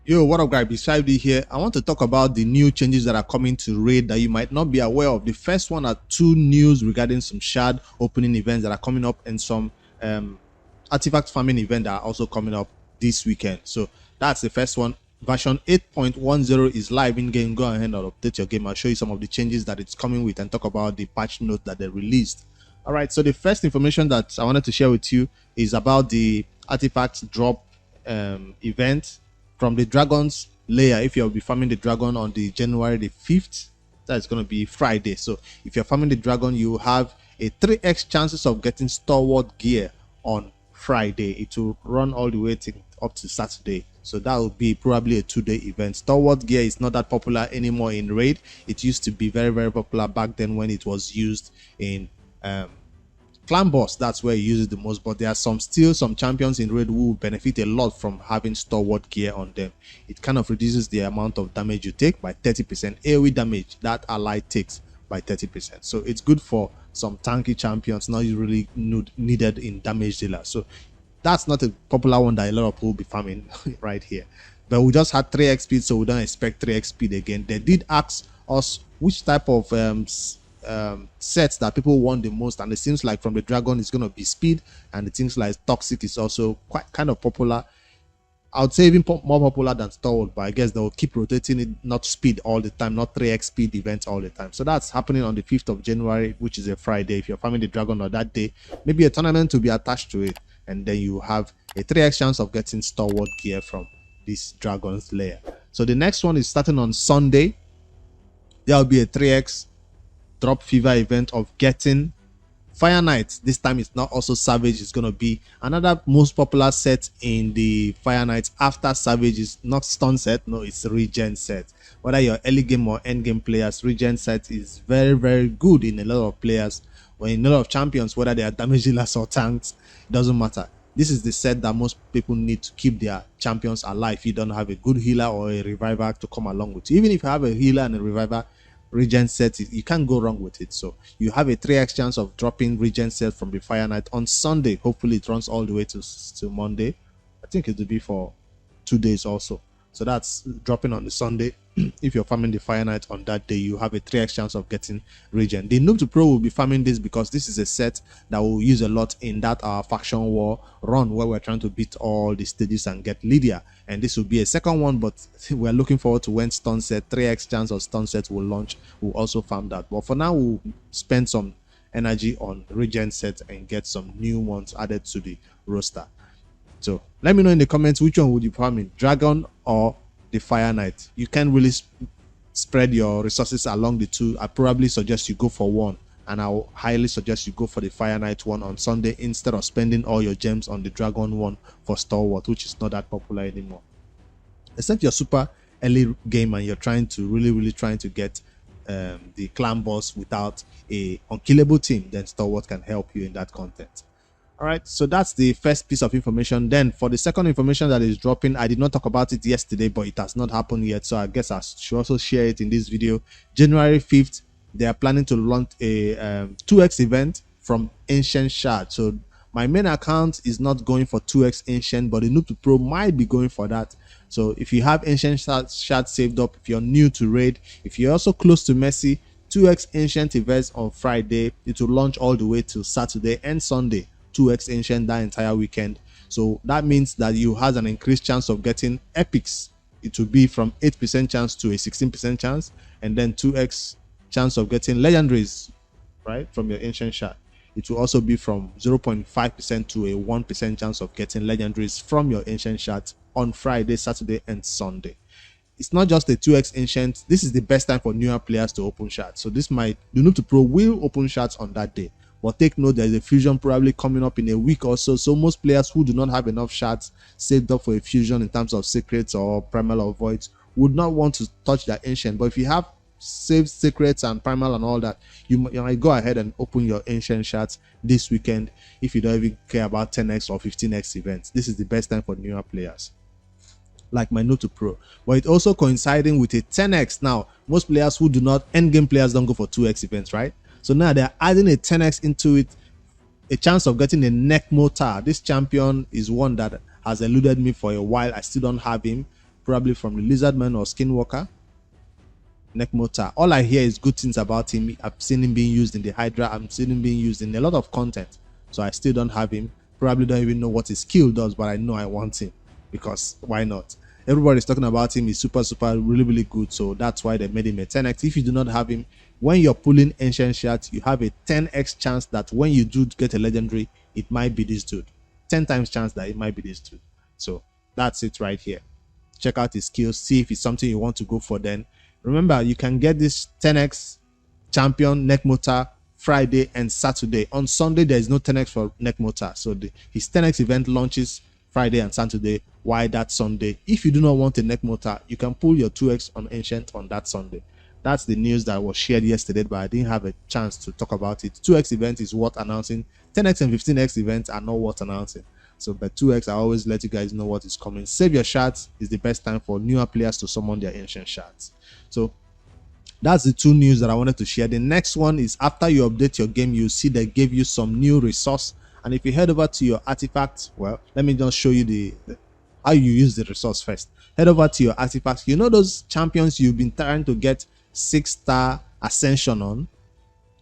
Yo, what up, guys? Beside me here, I want to talk about the new changes that are coming to Raid that you might not be aware of. The first one are two news regarding some shard opening events that are coming up and some artifact farming event that are also coming up this weekend. So that's the first one. Version 8.10 is live in game. Go ahead and update your game. I'll show you some of the changes that it's coming with and talk about the patch note that they released. All right, so the first information that I wanted to share with you is about the artifact drop event from the dragon's layer. If you'll be farming the dragon on the January the 5th, that's going to be Friday. So if you're farming the dragon, you have a 3x chances of getting stalwart gear on Friday. It will run all the way up to Saturday. So that will be probably a 2-day event. Stalwart gear is not that popular anymore in Raid. It used to be very, very popular back then when it was used in Clan Boss. That's where you use it the most, but there are still some champions in Raid who benefit a lot from having stalwart gear on them. It kind of reduces the amount of damage you take by 30%. AoE damage that ally takes by 30%. So it's good for some tanky champions, not really needed in damage dealer. So that's not a popular one that a lot of people will be farming right here. But we just had 3x speed, so we don't expect 3x speed again. They did ask us which type of sets that people want the most, and it seems like from the dragon it's going to be speed, and it seems like toxic is also quite kind of popular. I would say even more popular than stalwart, but I guess they'll keep rotating it, not speed all the time, not 3x speed events all the time. So that's happening on the 5th of January, which is a Friday. If you're farming the dragon on that day, maybe a tournament will be attached to it, and then you have a 3x chance of getting stalwart gear from this dragon's lair. So the next one is starting on Sunday. There will be a 3x drop fever event of getting Fire Knight. This time it's not also Savage. It's going to be another most popular set in the Fire Knight after Savage. Is not stun set, no, it's regen set. Whether you're early game or end game players, regen set is very, very good in a lot of players or in a lot of champions, whether they are damage dealers or tanks. It doesn't matter. This is the set that most people need to keep their champions alive. If you don't have a good healer or a reviver to come along with you, even if you have a healer and a reviver, regen set, you can't go wrong with it. So you have a 3x chance of dropping regen set from the Fire Knight on Sunday. Hopefully it runs all the way to Monday. I think it will be for 2 days also. So that's dropping on the Sunday. If you're farming the Fire Knight on that day, you have a 3x chance of getting regen. The Noob to Pro will be farming this because this is a set that we'll use a lot in that faction war run where we're trying to beat all the stages and get Lydia. And this will be a second one, but we're looking forward to when stun set, 3x chance of stun set will launch. We'll also farm that. But for now, we'll spend some energy on regen set and get some new ones added to the roster. So let me know in the comments which one would you farm in, Dragon or the Fire Knight. You can really spread your resources along the two. I probably suggest you go for one, and I'll highly suggest you go for the Fire Knight one on Sunday instead of spending all your gems on the Dragon one for Stalwart, which is not that popular anymore. Except you're super early game and you're trying to really trying to get the clan boss without a unkillable team, then Stalwart can help you in that content. All right, so that's the first piece of information. Then for the second information that is dropping, I did not talk about it yesterday, but it has not happened yet, so I guess I should also share it in this video. January 5th, they are planning to launch a 2x event from Ancient Shard. So my main account is not going for 2x Ancient, but the Noob to Pro might be going for that. So if you have Ancient Shard saved up, if you're new to Raid, if you're also close to Mercy, 2x Ancient events on Friday, it will launch all the way to Saturday and Sunday. 2x Ancient that entire weekend. So that means that you have an increased chance of getting epics. It will be from 8% chance to a 16% chance, and then 2x chance of getting legendaries, right, from your Ancient Shard. It will also be from 0.5% to a 1% chance of getting legendaries from your Ancient Shard on Friday, Saturday, and Sunday. It's not just the 2x Ancient. This is the best time for newer players to open shards. So this might, the Noob to Pro will open shards on that day. But take note, there's a fusion probably coming up in a week or so. So most players who do not have enough shards saved up for a fusion in terms of secrets or primal or voids would not want to touch their Ancient. But if you have saved secrets and primal and all that, you might go ahead and open your Ancient shards this weekend if you don't even care about 10x or 15x events. This is the best time for newer players like my Noob to Pro. But it's also coinciding with a 10x. Now most players who do not, endgame players don't go for 2x events, right? So now they're adding a 10x into it, a chance of getting a neck mortar. This champion is one that has eluded me for a while. I still don't have him. probably from the Lizardman or Skinwalker. Necmota. All I hear is good things about him. I've seen him being used in the Hydra. I've seen him being used in a lot of content. So I still don't have him. Probably don't even know what his skill does, but I know I want him because why not? Everybody's talking about him. He's super, really good. So that's why they made him a 10x. If you do not have him, when you're pulling ancient shards, you have a 10x chance that when you do get a legendary, it might be this dude. 10 times chance that it might be this dude. So that's it right here. Check out his skills. See if it's something you want to go for then. Remember, you can get this 10x champion Necmota Friday and Saturday. On Sunday, there is no 10x for Necmota. So his 10x event launches Friday and Saturday. Why that Sunday? If you do not want a Necmota, you can pull your 2x on Ancient on that Sunday. That's the news that was shared yesterday, but I didn't have a chance to talk about it. 2x event is worth announcing. 10x and 15x events are not worth announcing. So but 2x, I always let you guys know what is coming. Save your shards is the best time for newer players to summon their ancient shards. So that's the two news that I wanted to share. The next one is after you update your game, you see they gave you some new resource. And if you head over to your artifacts, well, let me just show you how you use the resource first. Head over to your artifacts. You know those champions you've been trying to get 6-star ascension on?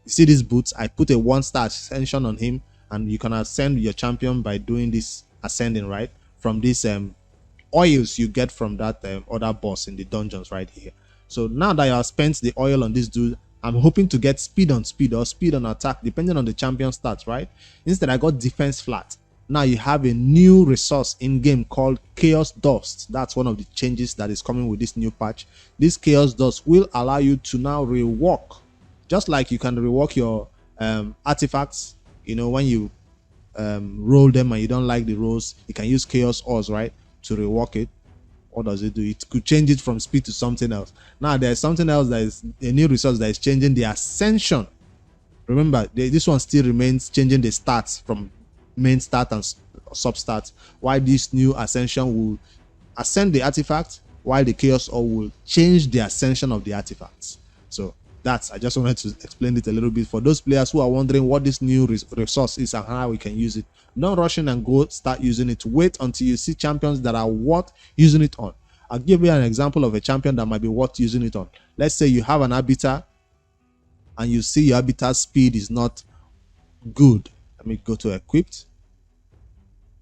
You see these boots? I put a 1-star ascension on him, and you can ascend your champion by doing this ascending, right? From these oils you get from that other boss in the dungeons right here. So now that you have spent the oil on this dude, I'm hoping to get speed on speed or speed on attack, depending on the champion stats, right? Instead, I got defense flat. Now you have a new resource in game called Chaos Dust. That's one of the changes that is coming with this new patch. This Chaos Dust will allow you to now rework, just like you can rework your artifacts. You know, when you roll them and you don't like the rolls, you can use Chaos Ores, right, to rework it. What does it do? It could change it from speed to something else. Now there's something else that is a new resource that is changing the ascension. Remember, this one still remains changing the stats from main stat and sub stats, while this new ascension will ascend the artifact, while the Chaos Ore will change the ascension of the artifacts. So I just wanted to explain it a little bit for those players who are wondering what this new resource is and how we can use it. Don't rush in and go start using it. Wait until you see champions that are worth using it on. I'll give you an example of a champion that might be worth using it on. Let's say you have an arbiter and you see your arbiter speed is not good. Let me go to equipped.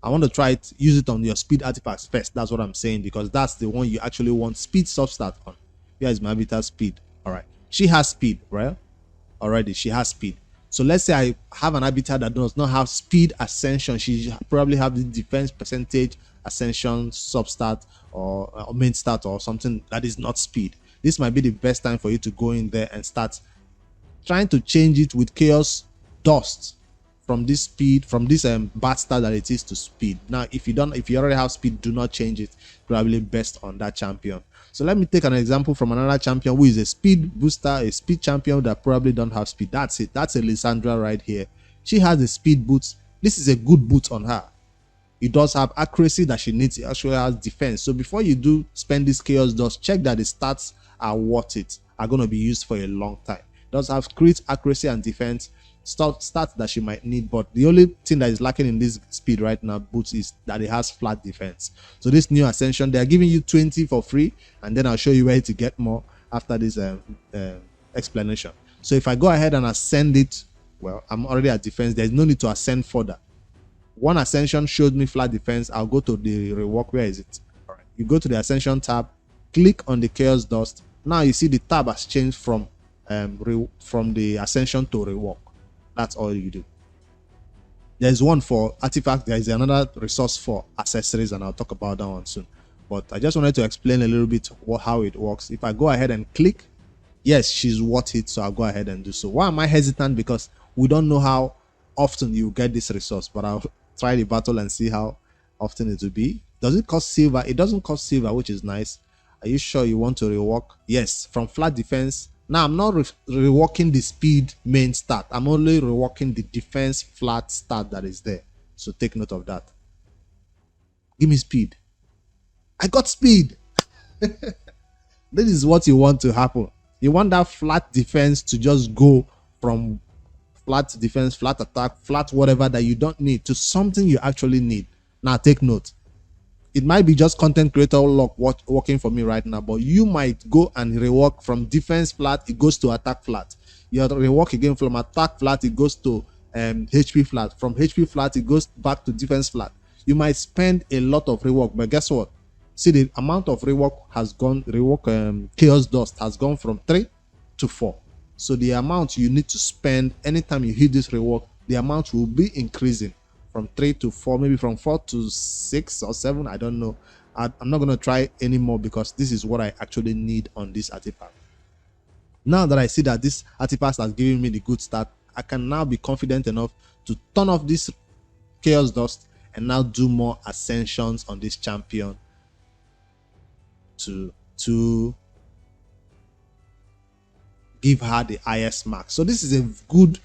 I want to try it, use it on your speed artifacts first. That's what I'm saying, because that's the one you actually want speed substat on. Here is my arbiter speed. All right. She has speed, right? Already, she has speed. So let's say I have an arbiter that does not have speed ascension. She probably have the defense percentage ascension substat or main stat or something that is not speed. This might be the best time for you to go in there and start trying to change it with Chaos Dust from this speed, from this bad stat that it is to speed. Now, if you already have speed, do not change it. Probably best on that champion. So let me take an example from another champion who is a speed booster, a speed champion that probably don't have speed. That's it. That's a Lysandra right here. She has the speed boots. This is a good boot on her. It does have accuracy that she needs. It actually has defense. So before you do spend this Chaos Dust, check that the stats are worth it, are going to be used for a long time. It does have crit, accuracy, and defense stats that she might need, but the only thing that is lacking in this speed right now boots is that it has flat defense. So this new ascension, they are giving you 20 for free, and then I'll show you where to get more after this explanation. So if I go ahead and ascend it, well, I'm already at defense. There's no need to ascend further. One ascension showed me flat defense. I'll go to the rework. Where is it? All right, you go to the ascension tab, click on the Chaos Dust. Now you see the tab has changed from the ascension to rework. That's all you do. There's one for artifact. There is another resource for accessories, and I'll talk about that one soon. But I just wanted to explain a little bit how it works. If I go ahead and click, yes, she's worth it, so I'll go ahead and do so. Why am I hesitant? Because we don't know how often you get this resource, but I'll try the battle and see how often it will be. Does it cost silver? It doesn't cost silver, which is nice. Are you sure you want to rework? Yes, from flat defense. Now, I'm not reworking the speed main stat. I'm only reworking the defense flat stat that is there. So take note of that. Give me speed. I got speed. This is what you want to happen. You want that flat defense to just go from flat defense, flat attack, flat whatever that you don't need to something you actually need. Now, take note. it might be just content creator luck working for me right now, but you might go and rework from defense flat, it goes to attack flat. You rework again from attack flat, it goes to HP flat. From HP flat, it goes back to defense flat. You might spend a lot of rework, but guess what? See, the amount of rework has gone, chaos dust has gone from 3 to 4. So the amount you need to spend anytime you hit this rework, the amount will be increasing from 3 to 4, maybe from 4 to 6 or 7. I don't know. I'm not going to try anymore because this is what I actually need on this artifact. Now that I see that this artifact has given me the good start, I can now be confident enough to turn off this chaos dust and now do more ascensions on this champion to give her the highest mark. So this is a good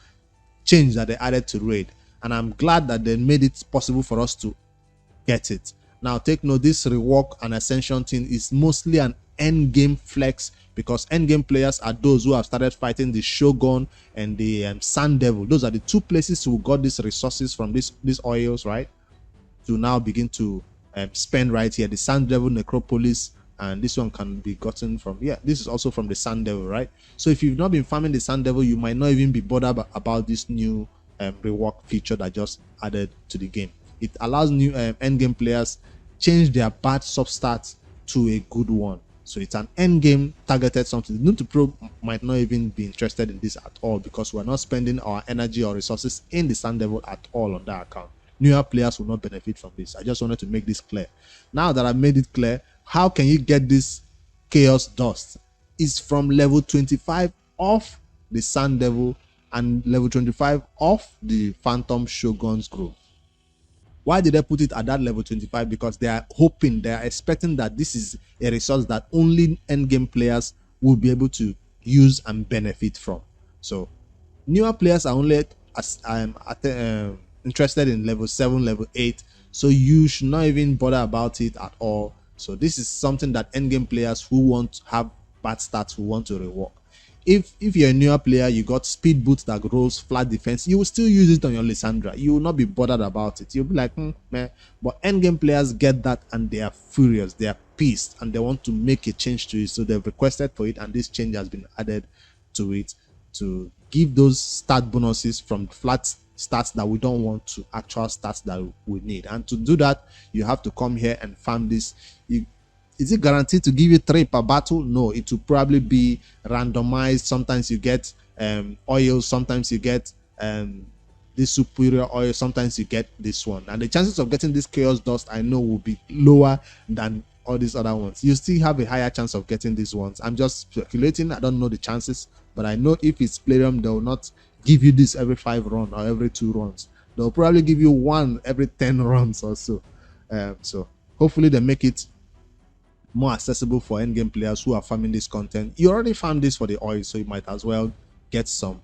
change that they added to raid, and I'm glad that they made it possible for us to get it. Now take note, this rework and ascension thing is mostly an end game flex, because end game players are those who have started fighting the Shogun and the Sun Devil. Those are the two places who got these resources from these oils, right, to now begin to spend right here. The Sun Devil, Necropolis, and this one can be gotten from, yeah, this is also from the Sun Devil, right? So if you've not been farming the Sun Devil, you might not even be bothered about this new rework feature that just added to the game. It allows new end game players change their bad substats to a good one. So it's an end game targeted something. New to pro might not even be interested in this at all, because we're not spending our energy or resources in the Sun Devil at all on that account. Newer players will not benefit from this. I just wanted to make this clear. Now that I've made it clear, how can you get this chaos dust? It's from level 25 of the Sun Devil and level 25 of the Phantom Shogun's Grove. Why did they put it at that level 25? Because they are hoping, they are expecting that this is a resource that only endgame players will be able to use and benefit from. So newer players are only interested in level 7, level 8. So you should not even bother about it at all. So this is something that endgame players who want to have bad stats, who want to rework. If you're a newer player, you got speed boots that rolls flat defense, you will still use it on your Lysandra. You will not be bothered about it. You'll be like, man. But endgame players get that and they are furious, they are pissed, and they want to make a change to it. So they've requested for it, and this change has been added to it to give those stat bonuses from flat stats that we don't want to actual stats that we need. And to do that, you have to come here and farm this. Is it guaranteed to give you 3 per battle? No, it will probably be randomized. Sometimes you get oil, sometimes you get this superior oil, sometimes you get this one. And the chances of getting this chaos dust, I know, will be lower than all these other ones. You still have a higher chance of getting these ones. I'm just speculating. I don't know the chances, but I know if it's Playroom, they will not give you this every 5 runs or every 2 runs. They'll probably give you 1 every 10 runs or so. So hopefully they make it more accessible for endgame players who are farming this content. You already farmed this for the oil, so you might as well get some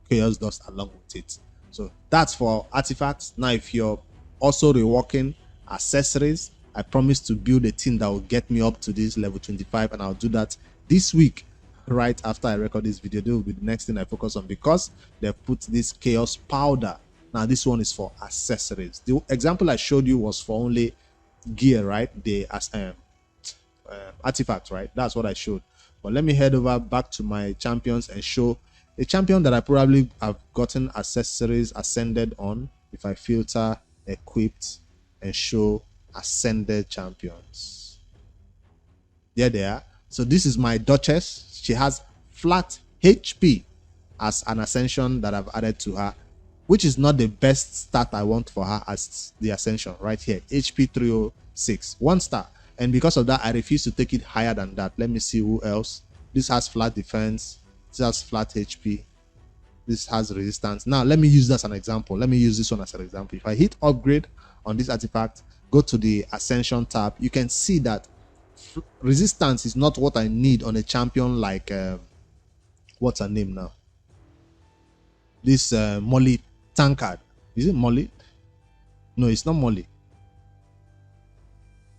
chaos dust along with it. So that's for artifacts. Now if you're also reworking accessories, I promise to build a team that will get me up to this level 25, and I'll do that this week right after I record this video. This will be the next thing I focus on, because they've put this chaos powder. Now this one is for accessories. The example I showed you was for only gear, right? The artifacts, right? That's what I showed. But let me head over back to my champions and show a champion that I probably have gotten accessories ascended on. If I filter, equipped, and show ascended champions, there they are. So this is my Duchess. She has flat HP as an ascension that I've added to her, which is not the best stat I want for her as the ascension right here. HP 306, 1 star. And because of that, I refuse to take it higher than that. Let me see who else. This has flat defense. This has flat HP. This has resistance. Now, let me use that as an example. Let me use this one as an example. If I hit upgrade on this artifact, go to the Ascension tab, you can see that resistance is not what I need on a champion like, what's her name now? This Molly Tankard. Is it Molly? No, it's not Molly.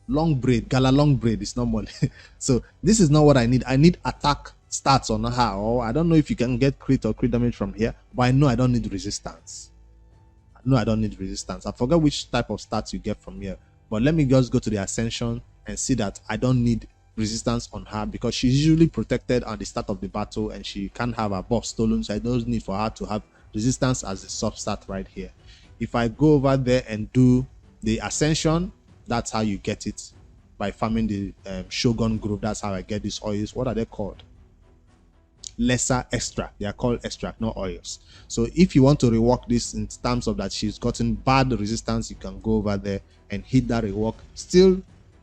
Long braid, Gala long braid, it's not Molly. So this is not what I need. I need attack stats on her, or I don't know if you can get crit or crit damage from here, but I know I don't need resistance. No, I don't need resistance. I forget which type of stats you get from here, But let me just go to the Ascension and see that I don't need resistance on her because she's usually protected at the start of the battle and she can't have her buff stolen, so I don't need for her to have resistance as a substat right here. If I go over there and do the Ascension, that's how you get it, by farming the Shogun group. That's how I get these oils. What are they called? Lesser extract. They are called extract, not oils. So if you want to rework this in terms of that she's gotten bad resistance, you can go over there and hit that rework. Still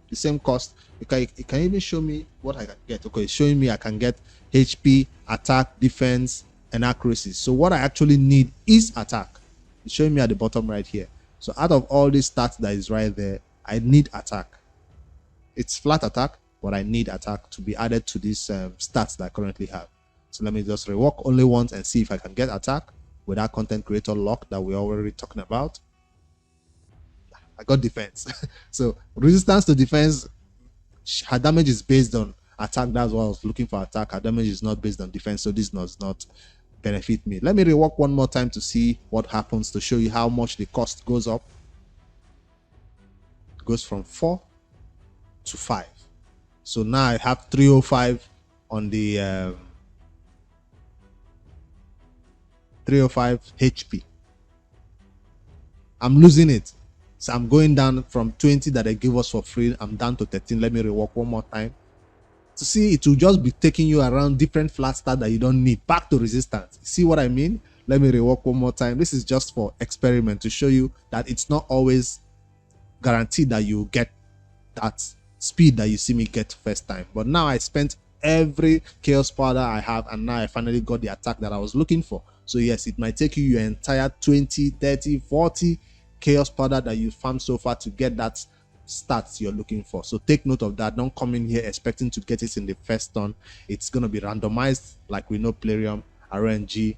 the same cost. It can even show me what I can get. Okay, it's showing me I can get HP, attack, defense, and accuracy. So what I actually need is attack. It's showing me at the bottom right here. So out of all these stats that is right there, I need attack. It's flat attack, but I need attack to be added to these stats that I currently have. So let me just rework only once and see if I can get attack with that content creator lock that we're already talking about. I got defense. So resistance to defense, her damage is based on attack. That's what I was looking for, attack. Her damage is not based on defense, so this does not benefit me. Let me rework one more time to see what happens, to show you how much the cost goes up. It goes from 4 to 5. So now I have 305 on the 305 HP. I'm losing it. So I'm going down from 20 that they give us for free. I'm down to 13. Let me rework one more time to see. It will just be taking you around different flat stats that you don't need, back to resistance. See what I mean? Let me rework one more time. This is just for experiment to show you that it's not always guaranteed that you get that speed that you see me get first time. But now I spent every chaos powder I have, and now I finally got the attack that I was looking for. So yes, it might take you your entire 20, 30, 40 chaos powder that you farmed so far to get that stats you're looking for. So take note of that. Don't come in here expecting to get it in the first turn. It's going to be randomized like we know Plarium, RNG,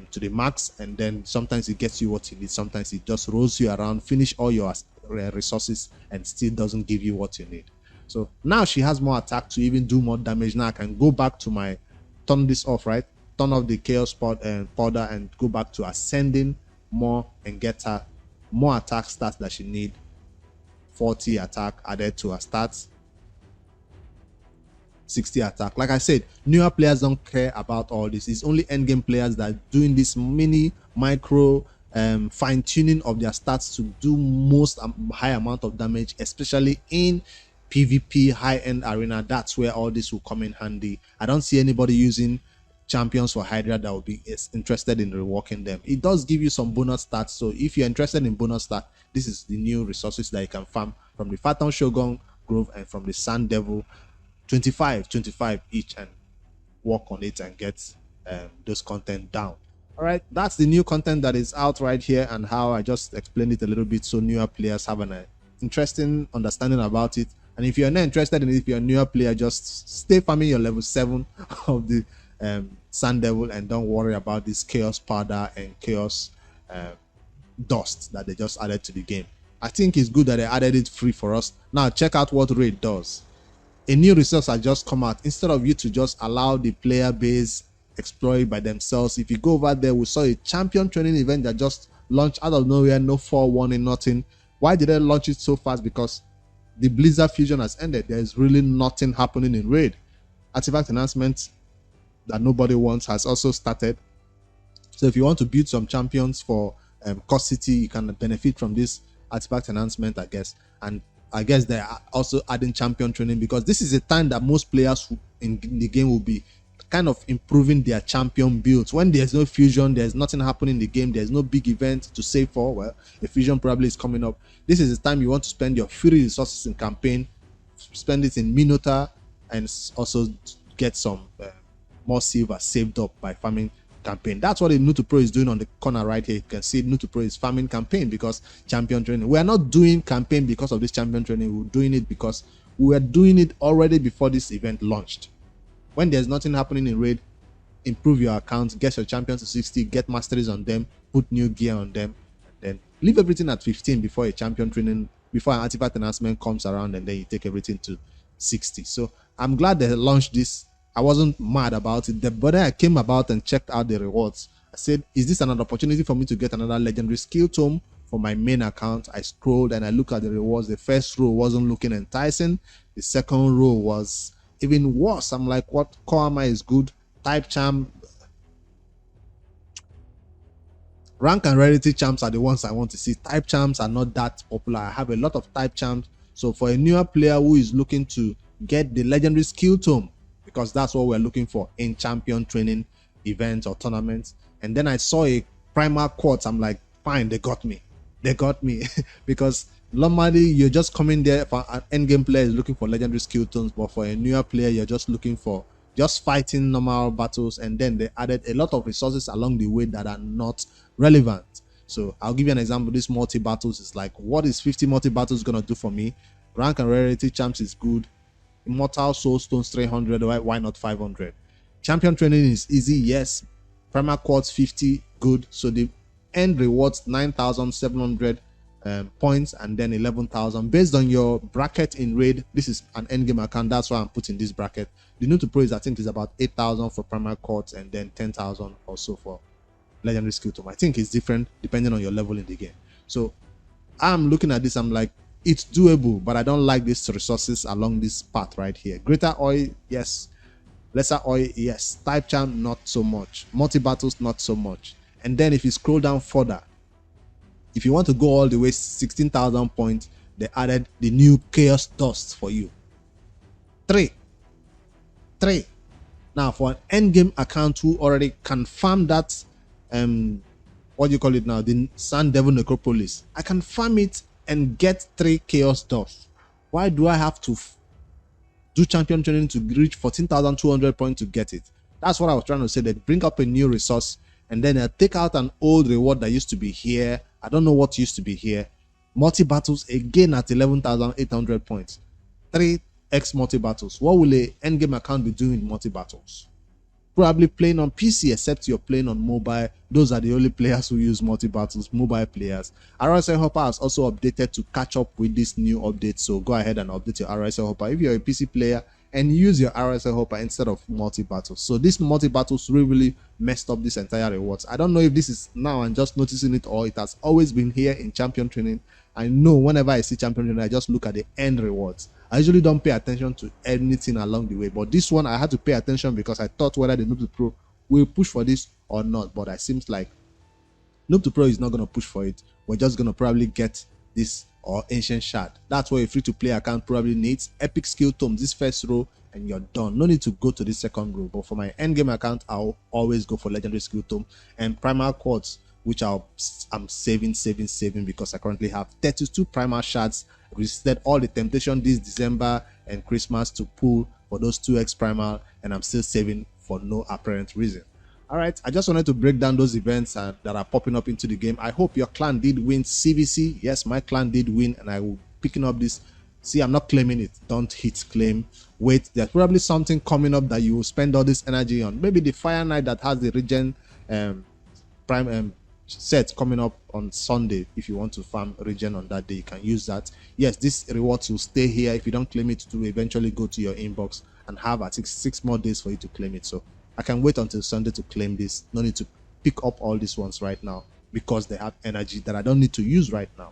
to the max, and then sometimes it gets you what you need, sometimes it just rolls you around, finish all your resources, and still doesn't give you what you need. So now she has more attack to even do more damage. Now I can go back to my, turn this off, right? Turn off the chaos powder and go back to ascending more and get her more attack stats that she need. 40 attack added to her stats, 60 attack. Like I said, newer players don't care about all this. It's only endgame players that are doing this mini micro fine-tuning of their stats to do most high amount of damage, especially in PvP high-end arena. That's where all this will come in handy. I don't see anybody using champions for Hydra that will be interested in reworking them. It does give you some bonus stats, so if you're interested in bonus stats, this is the new resources that you can farm from the Phantom Shogun Grove and from the Sand Devil. 25 each, and work on it and get those content down. All right, that's the new content that is out right here, and how I just explained it a little bit so newer players have an interesting understanding about it. And if you're not interested in it, if you're a newer player, just stay farming your level 7 of the Sand Devil and don't worry about this chaos powder and chaos dust that they just added to the game. I think it's good that they added it free for us. Now check out what raid does. A new resource has just come out. Instead of you to just allow the player base explore it by themselves, if you go over there, we saw a champion training event that just launched out of nowhere, no forewarning, nothing. Why did they launch it so fast? Because the Blizzard fusion has ended. There is really nothing happening in raid. Artifact announcement that nobody wants has also started. So if you want to build some champions for Cost City, you can benefit from this artifact announcement, I guess. And I guess they are also adding champion training, because this is a time that most players in the game will be kind of improving their champion builds. When there's no fusion, there's nothing happening in the game, there's no big event to save for. Well, a fusion probably is coming up. This is the time you want to spend your free resources in campaign, spend it in Minotaur, and also get some more silver saved up by farming campaign. That's what the New to Pro is doing on the corner right here. You can see New to Pro is farming campaign because champion training. We are not doing campaign because of this champion training. We're doing it because we were doing it already before this event launched. When there's nothing happening in raid, improve your account, get your champions to 60, get masteries on them, put new gear on them, and then leave everything at 15 before a champion training, before an artifact announcement comes around, and then you take everything to 60. So I'm glad they launched this. I wasn't mad about it. But I came about and checked out the rewards. I said, is this another opportunity for me to get another legendary skill tome for my main account. I scrolled and I looked at the rewards. The first row wasn't looking enticing. The second row was even worse. I'm like, what? Koama is good. Type charm. Rank and rarity charms are the ones I want to see. Type charms are not that popular. I have a lot of type charms. So for a newer player who is looking to get the legendary skill tome, because that's what we're looking for in champion training events or tournaments. And then I saw a primal quartz. I'm like, fine, they got me. They got me. Because normally you're just coming there for an endgame player is looking for legendary skill tomes, but for a newer player, you're just looking for just fighting normal battles, and then they added a lot of resources along the way that are not relevant. So I'll give you an example. This multi battles is like, what is 50 multi battles gonna do for me? Rank and rarity champs is good. Immortal soul stones 300. Why not 500? Champion training is easy, yes. Primal quartz 50, good. So the end rewards 9,700 points and then 11,000 based on your bracket in raid. This is an endgame account, that's why I'm putting this bracket. The new to pro is, I think, is about 8,000 for primal quartz and then 10,000 or so for legendary skill tome. I think it's different depending on your level in the game. So I'm looking at this, I'm like, it's doable, but I don't like these resources along this path right here. Greater oil, yes. Lesser oil, yes. Type charm, not so much. Multi battles, not so much. And then if you scroll down further, if you want to go all the way 16,000 points, they added the new chaos dust for you. Three. Now for an endgame account who already confirmed that what do you call it now, the Sun Devil Necropolis, I can farm it and get 3 chaos dust. Why do I have to do champion training to reach 14,200 points to get it? That's what I was trying to say. They bring up a new resource and then they take out an old reward that used to be here. I don't know what used to be here. Multi battles again at 11,800 points. 3x multi battles. What will a endgame account be doing in multi battles? Probably playing on PC, except you're playing on mobile. Those are the only players who use multi battles, mobile players. RSL Hopper has also updated to catch up with this new update, so go ahead and update your RSL Hopper if you're a PC player and use your RSL Hopper instead of multi battles. So this multi battles really messed up this entire rewards. I don't know if this is now I'm just noticing it or it has always been here in champion training. I know whenever I see champion training, I just look at the end rewards. I usually don't pay attention to anything along the way, but this one I had to pay attention because I thought whether the Noob to Pro will push for this or not. But it seems like Noob to Pro is not going to push for it. We're just going to probably get this or ancient shard. That's what a free-to-play account probably needs. Epic skill tome, this first row, and you're done. No need to go to the second row. But for my endgame account, I'll always go for legendary skill tome and primal quartz, which I'm saving because I currently have 32 primal shards. Resisted all the temptation this December and Christmas to pull for those 2x primal, and I'm still saving for no apparent reason. All right, I just wanted to break down those events that are popping up into the game. I hope your clan did win CVC. Yes, my clan did win, and I will be picking up this. See, I'm not claiming it. Don't hit claim. Wait, there's probably something coming up that you will spend all this energy on. Maybe the Fire Knight that has the regen set coming up on Sunday. If you want to farm regen on that day, you can use that. Yes, this rewards will stay here. If you don't claim it, to eventually go to your inbox and have at least 6 more days for you to claim it. So I can wait until Sunday to claim this. No need to pick up all these ones right now because they have energy that I don't need to use right now.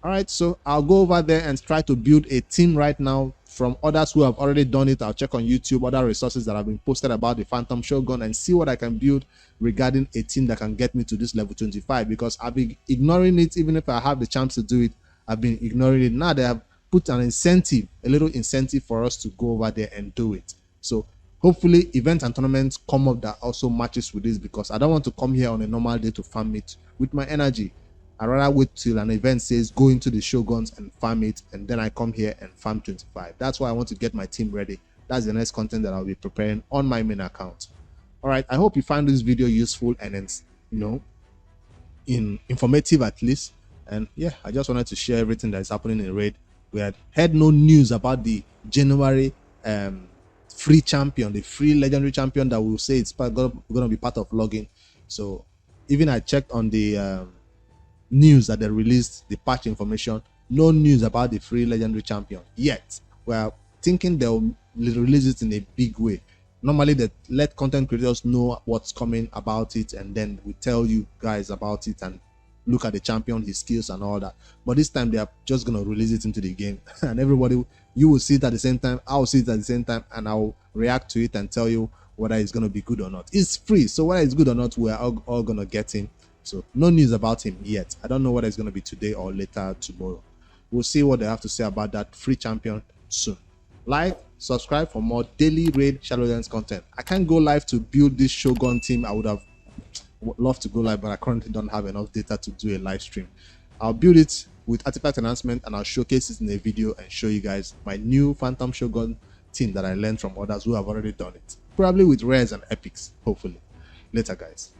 All right, so I'll go over there and try to build a team right now from others who have already done it. I'll check on YouTube other resources that have been posted about the Phantom Shogun and see what I can build regarding a team that can get me to this level 25, because I've been ignoring it. Even if I have the chance to do it, I've been ignoring it. Now they have put an incentive, a little incentive for us to go over there and do it. So hopefully events and tournaments come up that also matches with this, because I don't want to come here on a normal day to farm it with my energy. I'd rather wait till an event says go into the Shoguns and farm it, and then I come here and farm 25. That's why I want to get my team ready. That's the next content that I'll be preparing on my main account. All right, I hope you find this video useful and informative at least. And yeah, I just wanted to share everything that is happening in Raid. We had heard no news about the January free champion, the free legendary champion that will say it's going to be part of login. So even I checked on the news that they released the patch information, no news about the free legendary champion yet. We're thinking they'll release it in a big way. Normally they let content creators know what's coming about it, and then we tell you guys about it and look at the champion, his skills and all that. But this time they are just going to release it into the game and everybody, you will see it at the same time, I'll see it at the same time, and I'll react to it and tell you whether it's going to be good or not. It's free, so whether it's good or not, we're all going to get him. So no news about him yet. I don't know whether it's going to be today or later tomorrow. We'll see what they have to say about that free champion soon. Like, subscribe for more daily raid Shadowlands content. I can't go live to build this Shogun team. I would have loved to go live, but I currently don't have enough data to do a live stream. I'll build it with artifact announcement and I'll showcase it in a video and show you guys my new Phantom Shogun team that I learned from others who have already done it. Probably with rares and epics, hopefully. Later, guys.